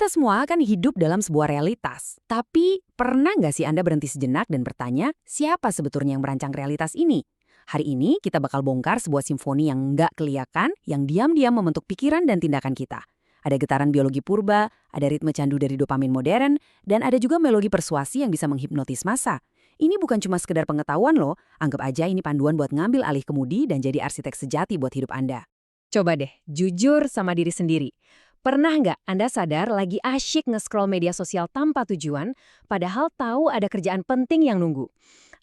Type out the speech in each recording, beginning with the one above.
Kita semua kan hidup dalam sebuah realitas. Tapi pernah nggak sih Anda berhenti sejenak dan bertanya, siapa sebetulnya yang merancang realitas ini? Hari ini kita bakal bongkar sebuah simfoni yang nggak kelihatan, yang diam-diam membentuk pikiran dan tindakan kita. Ada getaran biologi purba, ada ritme candu dari dopamin modern, dan ada juga melodi persuasi yang bisa menghipnotis massa. Ini bukan cuma sekedar pengetahuan loh, anggap aja ini panduan buat ngambil alih kemudi dan jadi arsitek sejati buat hidup Anda. Coba deh, jujur sama diri sendiri. Pernah nggak Anda sadar lagi asyik nge-scroll media sosial tanpa tujuan, padahal tahu ada kerjaan penting yang nunggu?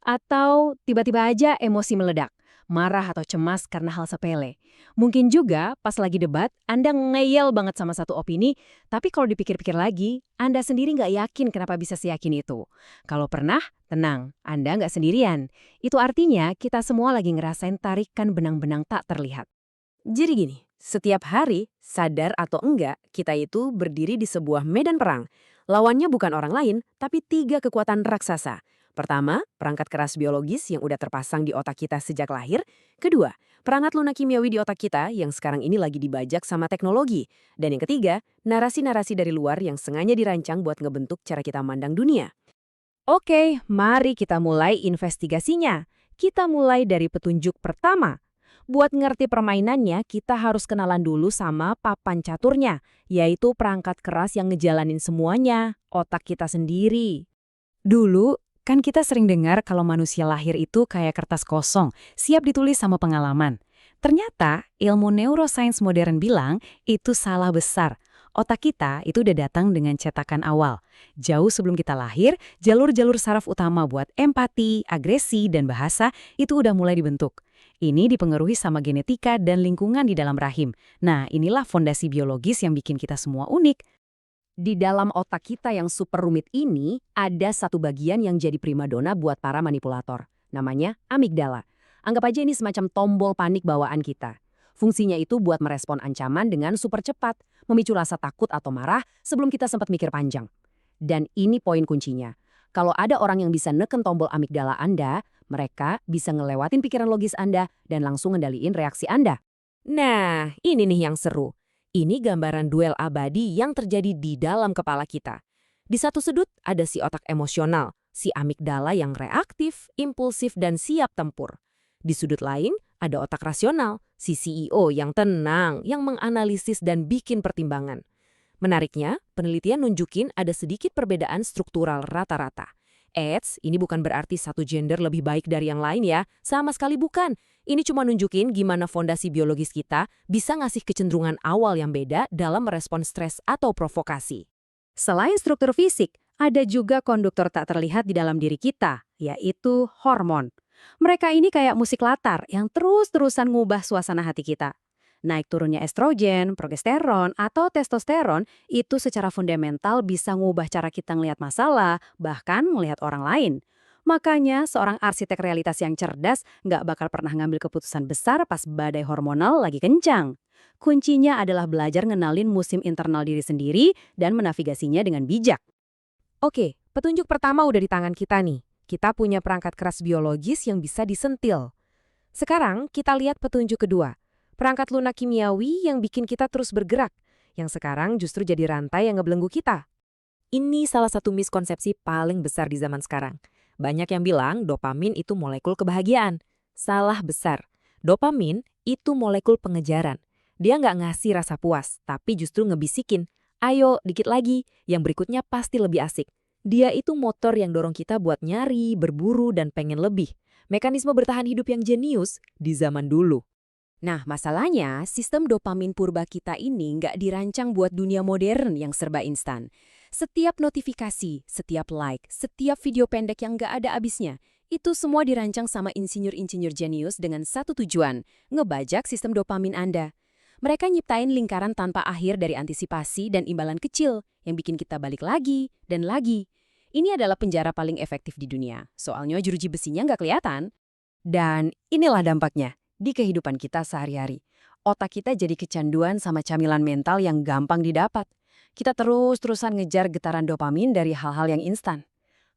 Atau tiba-tiba aja emosi meledak, marah atau cemas karena hal sepele? Mungkin juga pas lagi debat, Anda ngeyel banget sama satu opini, tapi kalau dipikir-pikir lagi, Anda sendiri nggak yakin kenapa bisa seyakin itu. Kalau pernah, tenang, Anda nggak sendirian. Itu artinya kita semua lagi ngerasain tarikan benang-benang tak terlihat. Jadi gini, setiap hari, sadar atau enggak, kita itu berdiri di sebuah medan perang. Lawannya bukan orang lain, tapi 3 kekuatan raksasa. Pertama, perangkat keras biologis yang udah terpasang di otak kita sejak lahir. Kedua, perangkat lunak kimiawi di otak kita yang sekarang ini lagi dibajak sama teknologi. Dan yang ketiga, narasi-narasi dari luar yang sengaja dirancang buat ngebentuk cara kita mandang dunia. Oke, mari kita mulai investigasinya. Kita mulai dari petunjuk pertama. Buat ngerti permainannya, kita harus kenalan dulu sama papan caturnya, yaitu perangkat keras yang ngejalanin semuanya, otak kita sendiri. Dulu, kan kita sering dengar kalau manusia lahir itu kayak kertas kosong, siap ditulis sama pengalaman. Ternyata, ilmu neuroscience modern bilang itu salah besar. Otak kita itu udah datang dengan cetakan awal. Jauh sebelum kita lahir, jalur-jalur saraf utama buat empati, agresi, dan bahasa itu udah mulai dibentuk. Ini dipengaruhi sama genetika dan lingkungan di dalam rahim. Nah, inilah fondasi biologis yang bikin kita semua unik. Di dalam otak kita yang super rumit ini, ada satu bagian yang jadi primadona buat para manipulator. Namanya amigdala. Anggap aja ini semacam tombol panik bawaan kita. Fungsinya itu buat merespon ancaman dengan super cepat, memicu rasa takut atau marah sebelum kita sempat mikir panjang. Dan ini poin kuncinya. Kalau ada orang yang bisa neken tombol amigdala Anda, mereka bisa ngelewatin pikiran logis Anda dan langsung ngendaliin reaksi Anda. Nah, ini nih yang seru. Ini gambaran duel abadi yang terjadi di dalam kepala kita. Di satu sudut ada si otak emosional, si amigdala yang reaktif, impulsif, dan siap tempur. Di sudut lain ada otak rasional, si CEO yang tenang, yang menganalisis dan bikin pertimbangan. Menariknya, penelitian nunjukin ada sedikit perbedaan struktural rata-rata. Eits, ini bukan berarti satu gender lebih baik dari yang lain ya. Sama sekali bukan. Ini cuma nunjukin gimana fondasi biologis kita bisa ngasih kecenderungan awal yang beda dalam merespon stres atau provokasi. Selain struktur fisik, ada juga konduktor tak terlihat di dalam diri kita, yaitu hormon. Mereka ini kayak musik latar yang terus-terusan ngubah suasana hati kita. Naik turunnya estrogen, progesteron, atau testosteron itu secara fundamental bisa ngubah cara kita ngelihat masalah, bahkan melihat orang lain. Makanya seorang arsitek realitas yang cerdas nggak bakal pernah ngambil keputusan besar pas badai hormonal lagi kencang. Kuncinya adalah belajar ngenalin musim internal diri sendiri dan menavigasinya dengan bijak. Oke, petunjuk pertama udah di tangan kita nih. Kita punya perangkat keras biologis yang bisa disentil. Sekarang kita lihat petunjuk kedua. Perangkat lunak kimiawi yang bikin kita terus bergerak, yang sekarang justru jadi rantai yang ngebelenggu kita. Ini salah satu miskonsepsi paling besar di zaman sekarang. Banyak yang bilang dopamin itu molekul kebahagiaan. Salah besar. Dopamin itu molekul pengejaran. Dia nggak ngasih rasa puas, tapi justru ngebisikin, ayo dikit lagi, yang berikutnya pasti lebih asik. Dia itu motor yang dorong kita buat nyari, berburu, dan pengen lebih. Mekanisme bertahan hidup yang jenius di zaman dulu. Nah, masalahnya sistem dopamin purba kita ini nggak dirancang buat dunia modern yang serba instan. Setiap notifikasi, setiap like, setiap video pendek yang nggak ada habisnya, itu semua dirancang sama insinyur-insinyur jenius dengan satu tujuan, ngebajak sistem dopamin Anda. Mereka nyiptain lingkaran tanpa akhir dari antisipasi dan imbalan kecil yang bikin kita balik lagi dan lagi. Ini adalah penjara paling efektif di dunia, soalnya jeruji besinya nggak kelihatan. Dan inilah dampaknya. Di kehidupan kita sehari-hari, otak kita jadi kecanduan sama camilan mental yang gampang didapat. Kita terus-terusan ngejar getaran dopamin dari hal-hal yang instan.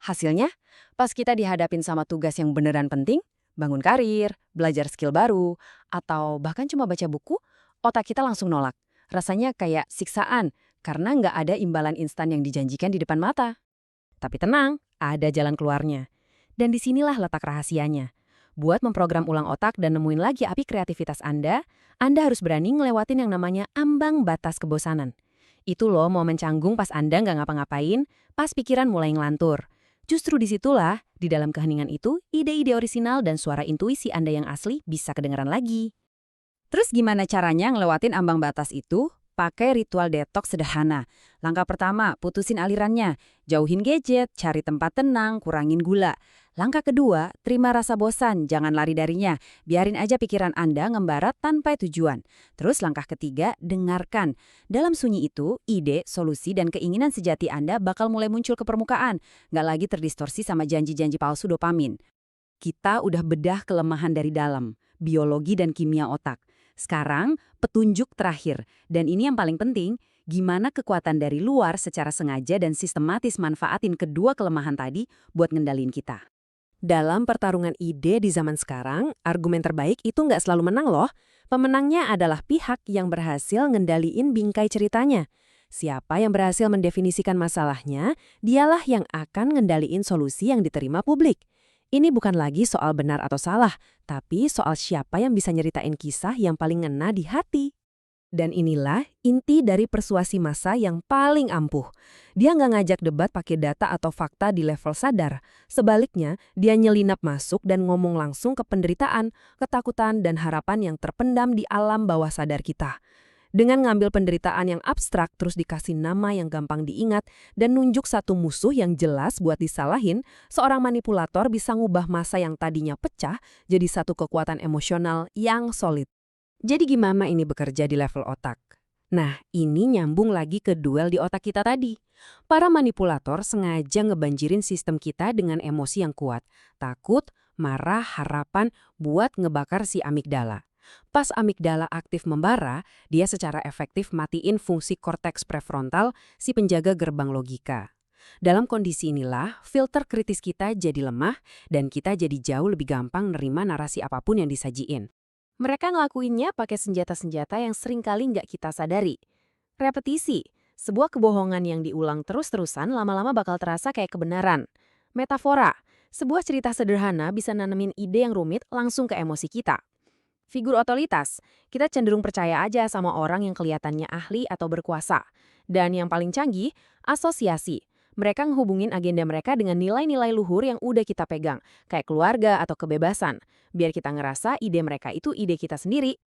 Hasilnya, pas kita dihadapin sama tugas yang beneran penting, bangun karir, belajar skill baru, atau bahkan cuma baca buku, otak kita langsung nolak. Rasanya kayak siksaan, karena nggak ada imbalan instan yang dijanjikan di depan mata. Tapi tenang, ada jalan keluarnya. Dan disinilah letak rahasianya. Buat memprogram ulang otak dan nemuin lagi api kreativitas Anda harus berani ngelewatin yang namanya ambang batas kebosanan. Itu loh momen canggung pas Anda nggak ngapa-ngapain, pas pikiran mulai ngelantur. Justru disitulah, di dalam keheningan itu, ide-ide orisinal dan suara intuisi Anda yang asli bisa kedengaran lagi. Terus gimana caranya ngelewatin ambang batas itu? Pakai ritual detox sederhana. Langkah pertama, putusin alirannya. Jauhin gadget, cari tempat tenang, kurangin gula. Langkah kedua, terima rasa bosan, jangan lari darinya. Biarin aja pikiran Anda ngembarat tanpa tujuan. Terus langkah ketiga, dengarkan. Dalam sunyi itu, ide, solusi, dan keinginan sejati Anda bakal mulai muncul ke permukaan. Nggak lagi terdistorsi sama janji-janji palsu dopamin. Kita udah bedah kelemahan dari dalam, biologi dan kimia otak. Sekarang, petunjuk terakhir. Dan ini yang paling penting, gimana kekuatan dari luar secara sengaja dan sistematis manfaatin kedua kelemahan tadi buat ngendalin kita. Dalam pertarungan ide di zaman sekarang, argumen terbaik itu nggak selalu menang loh. Pemenangnya adalah pihak yang berhasil ngendaliin bingkai ceritanya. Siapa yang berhasil mendefinisikan masalahnya, dialah yang akan ngendaliin solusi yang diterima publik. Ini bukan lagi soal benar atau salah, tapi soal siapa yang bisa nyeritain kisah yang paling ngena di hati. Dan inilah inti dari persuasi massa yang paling ampuh. Dia nggak ngajak debat pakai data atau fakta di level sadar. Sebaliknya, dia nyelinap masuk dan ngomong langsung ke penderitaan, ketakutan, dan harapan yang terpendam di alam bawah sadar kita. Dengan ngambil penderitaan yang abstrak terus dikasih nama yang gampang diingat dan nunjuk satu musuh yang jelas buat disalahin, seorang manipulator bisa ngubah massa yang tadinya pecah jadi satu kekuatan emosional yang solid. Jadi gimana ini bekerja di level otak? Nah, ini nyambung lagi ke duel di otak kita tadi. Para manipulator sengaja ngebanjirin sistem kita dengan emosi yang kuat. Takut, marah, harapan buat ngebakar si amigdala. Pas amigdala aktif membara, dia secara efektif matiin fungsi korteks prefrontal, si penjaga gerbang logika. Dalam kondisi inilah, filter kritis kita jadi lemah dan kita jadi jauh lebih gampang nerima narasi apapun yang disajiin. Mereka ngelakuinnya pakai senjata-senjata yang seringkali nggak kita sadari. Repetisi, sebuah kebohongan yang diulang terus-terusan lama-lama bakal terasa kayak kebenaran. Metafora, sebuah cerita sederhana bisa nanemin ide yang rumit langsung ke emosi kita. Figur otoritas, kita cenderung percaya aja sama orang yang kelihatannya ahli atau berkuasa. Dan yang paling canggih, asosiasi. Mereka ngehubungin agenda mereka dengan nilai-nilai luhur yang udah kita pegang, kayak keluarga atau kebebasan, biar kita ngerasa ide mereka itu ide kita sendiri.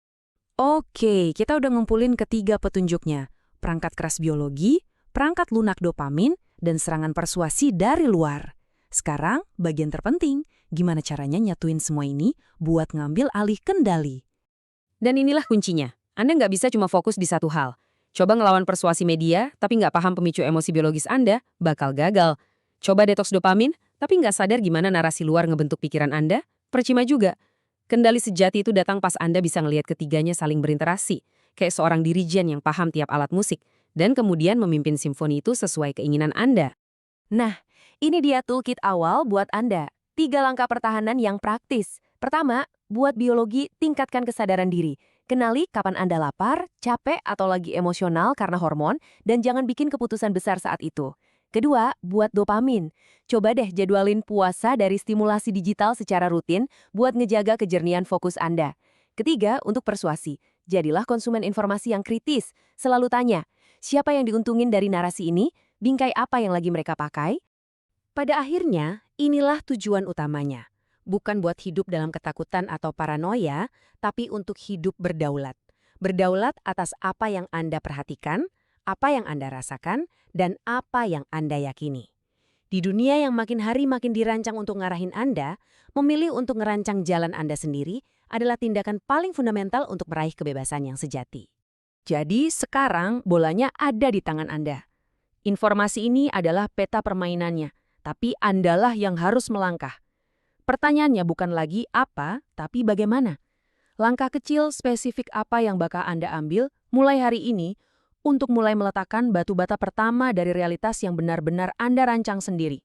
Oke, kita udah ngumpulin ketiga petunjuknya. Perangkat keras biologi, perangkat lunak dopamin, dan serangan persuasi dari luar. Sekarang, bagian terpenting, gimana caranya nyatuin semua ini buat ngambil alih kendali. Dan inilah kuncinya, Anda nggak bisa cuma fokus di satu hal. Coba ngelawan persuasi media, tapi nggak paham pemicu emosi biologis Anda, bakal gagal. Coba detoks dopamin, tapi nggak sadar gimana narasi luar ngebentuk pikiran Anda, percuma juga. Kendali sejati itu datang pas Anda bisa ngelihat ketiganya saling berinteraksi, kayak seorang dirijen yang paham tiap alat musik, dan kemudian memimpin simfoni itu sesuai keinginan Anda. Nah, ini dia toolkit awal buat Anda. 3 langkah pertahanan yang praktis. Pertama, buat biologi, tingkatkan kesadaran diri. Kenali kapan Anda lapar, capek, atau lagi emosional karena hormon, dan jangan bikin keputusan besar saat itu. Kedua, buat dopamin. Coba deh jadwalin puasa dari stimulasi digital secara rutin buat ngejaga kejernihan fokus Anda. Ketiga, untuk persuasi. Jadilah konsumen informasi yang kritis. Selalu tanya, siapa yang diuntungin dari narasi ini? Bingkai apa yang lagi mereka pakai? Pada akhirnya, inilah tujuan utamanya. Bukan buat hidup dalam ketakutan atau paranoia, tapi untuk hidup berdaulat. Berdaulat atas apa yang Anda perhatikan, apa yang Anda rasakan, dan apa yang Anda yakini. Di dunia yang makin hari makin dirancang untuk ngarahin Anda, memilih untuk ngerancang jalan Anda sendiri adalah tindakan paling fundamental untuk meraih kebebasan yang sejati. Jadi sekarang bolanya ada di tangan Anda. Informasi ini adalah peta permainannya. Tapi Andalah yang harus melangkah. Pertanyaannya bukan lagi apa, tapi bagaimana. Langkah kecil spesifik apa yang bakal Anda ambil mulai hari ini untuk mulai meletakkan batu bata pertama dari realitas yang benar-benar Anda rancang sendiri.